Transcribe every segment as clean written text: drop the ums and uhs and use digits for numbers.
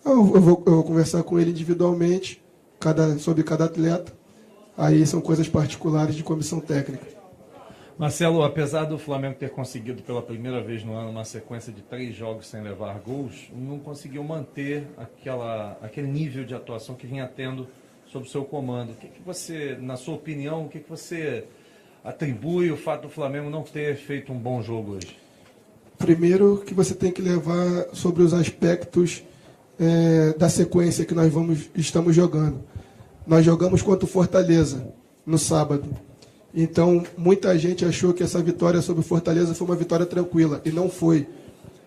Eu vou conversar com ele individualmente, sobre cada atleta. Aí são coisas particulares de comissão técnica. Marcelo, apesar do Flamengo ter conseguido pela primeira vez no ano uma sequência de 3 jogos sem levar gols, não conseguiu manter aquele nível de atuação que vinha tendo sob o seu comando. O que você, na sua opinião, o que você atribui o fato do Flamengo não ter feito um bom jogo hoje? Primeiro que você tem que levar sobre os aspectos da sequência que nós estamos jogando. Nós jogamos contra o Fortaleza no sábado. Então, muita gente achou que essa vitória sobre o Fortaleza foi uma vitória tranquila, e não foi.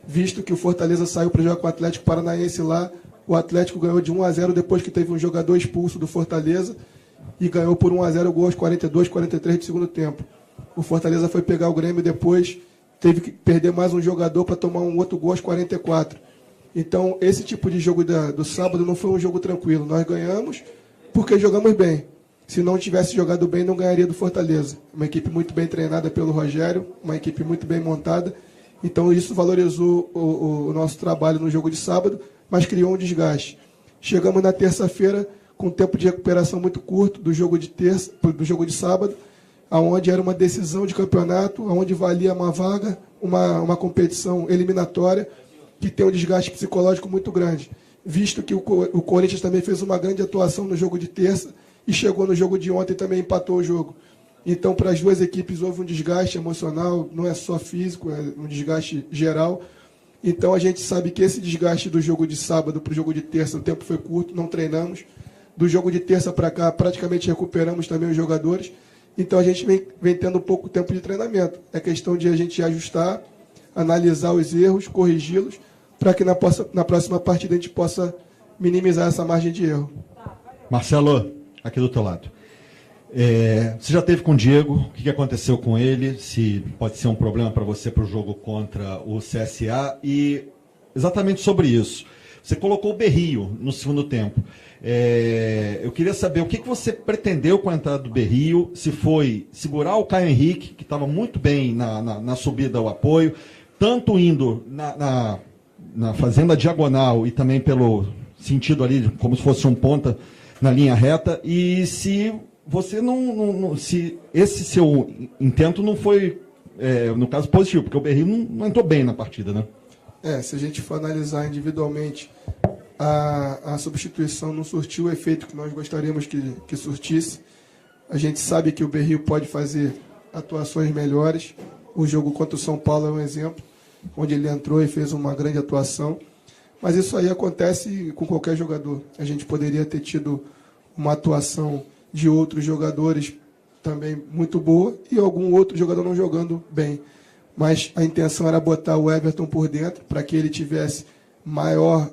Visto que o Fortaleza saiu para jogar com o Atlético Paranaense lá, o Atlético ganhou de 1-0 depois que teve um jogador expulso do Fortaleza, e ganhou por 1-0 gols 42, 43 do segundo tempo. O Fortaleza foi pegar o Grêmio depois, teve que perder mais um jogador para tomar um outro gol aos 44. Então, esse tipo de jogo do sábado não foi um jogo tranquilo. Nós ganhamos porque jogamos bem. Se não tivesse jogado bem, não ganharia do Fortaleza. Uma equipe muito bem treinada pelo Rogério, uma equipe muito bem montada. Então, isso valorizou o nosso trabalho no jogo de sábado, mas criou um desgaste. Chegamos na terça-feira com um tempo de recuperação muito curto do jogo de sábado, onde era uma decisão de campeonato, onde valia uma vaga, uma competição eliminatória, que tem um desgaste psicológico muito grande. Visto que o Corinthians também fez uma grande atuação no jogo de terça, e chegou no jogo de ontem e também empatou o jogo. Então, para as duas equipes houve um desgaste emocional, não é só físico, é um desgaste geral. Então, a gente sabe que esse desgaste do jogo de sábado para o jogo de terça, o tempo foi curto, não treinamos. Do jogo de terça para cá, praticamente recuperamos também os jogadores. Então, a gente vem tendo pouco tempo de treinamento. É questão de a gente ajustar, analisar os erros, corrigi-los, para que na próxima partida a gente possa minimizar essa margem de erro. Marcelo, aqui do teu lado. Você já teve com o Diego, o que aconteceu com ele, se pode ser um problema para você para o jogo contra o CSA, e exatamente sobre isso. Você colocou o Berrio no segundo tempo. Eu queria saber o que você pretendeu com a entrada do Berrio, se foi segurar o Caio Henrique, que estava muito bem na subida ao apoio, tanto indo na fazenda diagonal e também pelo sentido ali, como se fosse um ponta na linha reta, e se você se esse seu intento não foi, no caso, positivo, porque o Berrio não entrou bem na partida, né? Se a gente for analisar individualmente, a substituição não surtiu o efeito que nós gostaríamos que surtisse. A gente sabe que o Berrio pode fazer atuações melhores. O jogo contra o São Paulo é um exemplo, onde ele entrou e fez uma grande atuação. Mas isso aí acontece com qualquer jogador. A gente poderia ter tido uma atuação de outros jogadores também muito boa e algum outro jogador não jogando bem. Mas a intenção era botar o Everton por dentro para que ele tivesse maior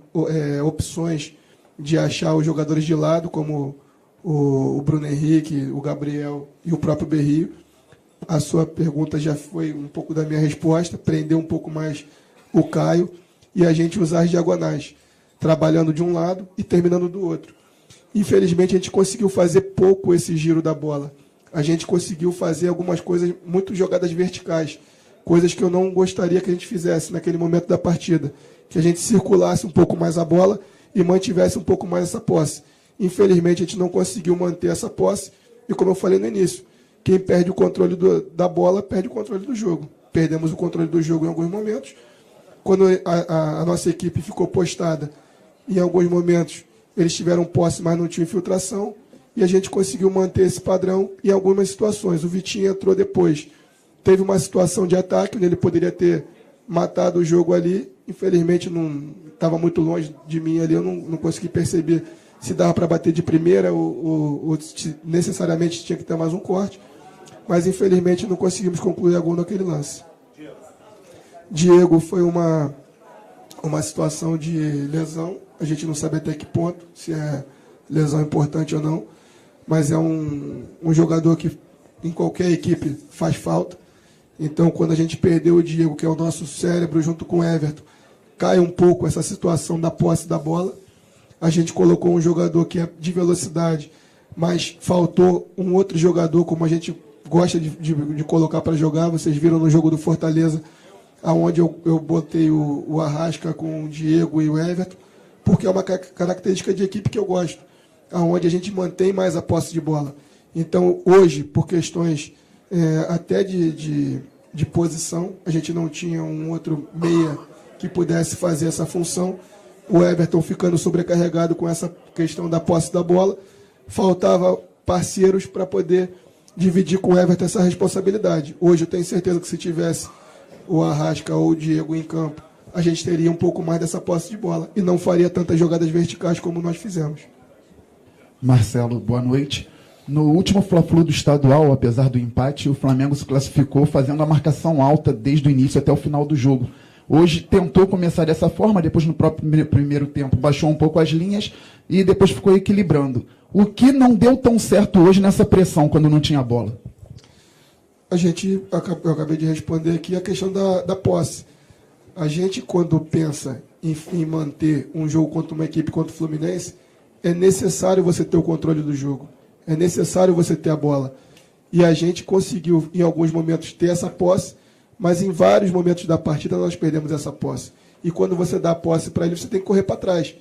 opções de achar os jogadores de lado, como o Bruno Henrique, o Gabriel e o próprio Berrio. A sua pergunta já foi um pouco da minha resposta, prender um pouco mais o Caio e a gente usar as diagonais, trabalhando de um lado e terminando do outro. Infelizmente, a gente conseguiu fazer pouco esse giro da bola. A gente conseguiu fazer algumas coisas, muito jogadas verticais, coisas que eu não gostaria que a gente fizesse naquele momento da partida, que a gente circulasse um pouco mais a bola e mantivesse um pouco mais essa posse. Infelizmente, a gente não conseguiu manter essa posse e, como eu falei no início, quem perde o controle da bola perde o controle do jogo. Perdemos o controle do jogo em alguns momentos. Quando a nossa equipe ficou postada, em alguns momentos eles tiveram posse, mas não tinham infiltração, e a gente conseguiu manter esse padrão em algumas situações. O Vitinho entrou depois. Teve uma situação de ataque, onde ele poderia ter matado o jogo ali. Infelizmente, não estava muito longe de mim ali, eu não consegui perceber se dava para bater de primeira ou necessariamente tinha que ter mais um corte. Mas, infelizmente, não conseguimos concluir a gol naquele lance. Diego foi uma situação de lesão. A gente não sabe até que ponto, se é lesão importante ou não. Mas é um jogador que, em qualquer equipe, faz falta. Então, quando a gente perdeu o Diego, que é o nosso cérebro, junto com o Everton, cai um pouco essa situação da posse da bola. A gente colocou um jogador que é de velocidade, mas faltou um outro jogador, como a gente gosta de colocar para jogar. Vocês viram no jogo do Fortaleza aonde eu botei o Arrasca com o Diego e o Everton, porque é uma característica de equipe que eu gosto, aonde a gente mantém mais a posse de bola. Então, hoje, por questões até de posição, a gente não tinha um outro meia que pudesse fazer essa função. O Everton ficando sobrecarregado com essa questão da posse da bola, faltava parceiros para poder dividir com o Everton essa responsabilidade. Hoje eu tenho certeza que se tivesse o Arrasca ou o Diego em campo, a gente teria um pouco mais dessa posse de bola e não faria tantas jogadas verticais como nós fizemos. Marcelo, boa noite. No último Fla-Flu do estadual, apesar do empate, o Flamengo se classificou fazendo a marcação alta desde o início até o final do jogo. Hoje tentou começar dessa forma, depois no próprio primeiro tempo baixou um pouco as linhas e depois ficou equilibrando. O que não deu tão certo hoje nessa pressão quando não tinha bola? Eu acabei de responder aqui a questão da posse. A gente, quando pensa em manter um jogo contra uma equipe contra o Fluminense, é necessário você ter o controle do jogo. É necessário você ter a bola. E a gente conseguiu, em alguns momentos, ter essa posse, mas em vários momentos da partida nós perdemos essa posse. E quando você dá a posse para ele, você tem que correr para trás.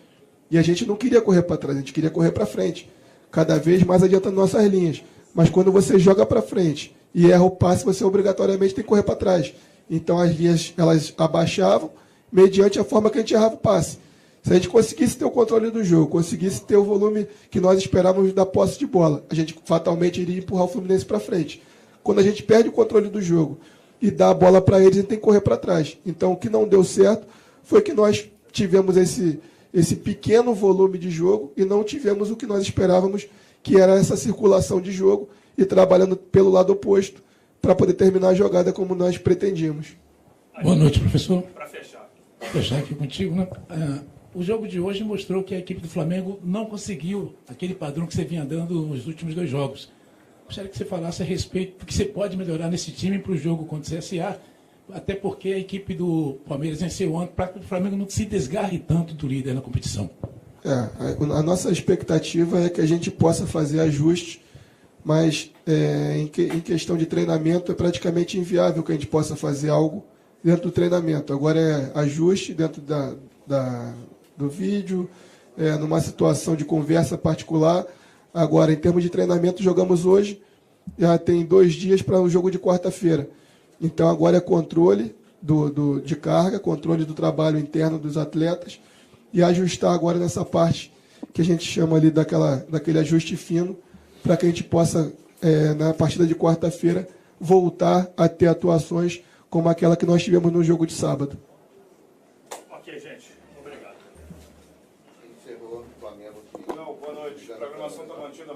E a gente não queria correr para trás, a gente queria correr para frente. Cada vez mais adiantando nossas linhas. Mas quando você joga para frente e erra o passe, você obrigatoriamente tem que correr para trás. Então as linhas elas abaixavam mediante a forma que a gente errava o passe. Se a gente conseguisse ter o controle do jogo, conseguisse ter o volume que nós esperávamos da posse de bola, a gente fatalmente iria empurrar o Fluminense para frente. Quando a gente perde o controle do jogo e dá a bola para eles, a gente tem que correr para trás. Então o que não deu certo foi que nós tivemos esse pequeno volume de jogo e não tivemos o que nós esperávamos, que era essa circulação de jogo e trabalhando pelo lado oposto para poder terminar a jogada como nós pretendíamos. Boa noite, professor. Para fechar aqui contigo, né? O jogo de hoje mostrou que a equipe do Flamengo não conseguiu aquele padrão que você vinha dando nos últimos 2 jogos. Gostaria que você falasse a respeito do que você pode melhorar nesse time para o jogo contra o CSA, até porque a equipe do Palmeiras venceu ontem, para que o Flamengo não se desgarre tanto do líder na competição. A nossa expectativa é que a gente possa fazer ajustes, mas em questão de treinamento é praticamente inviável que a gente possa fazer algo dentro do treinamento. Agora é ajuste dentro do vídeo, numa situação de conversa particular. Agora, em termos de treinamento, jogamos hoje, já tem 2 dias para o jogo de quarta-feira. Então, agora é controle de carga, controle do trabalho interno dos atletas e ajustar agora nessa parte que a gente chama ali daquele ajuste fino, para que a gente possa, na partida de quarta-feira, voltar a ter atuações como aquela que nós tivemos no jogo de sábado. Ok, gente. Obrigado. Encerrou o Flamengo aqui. Não, boa noite. A programação está mantida.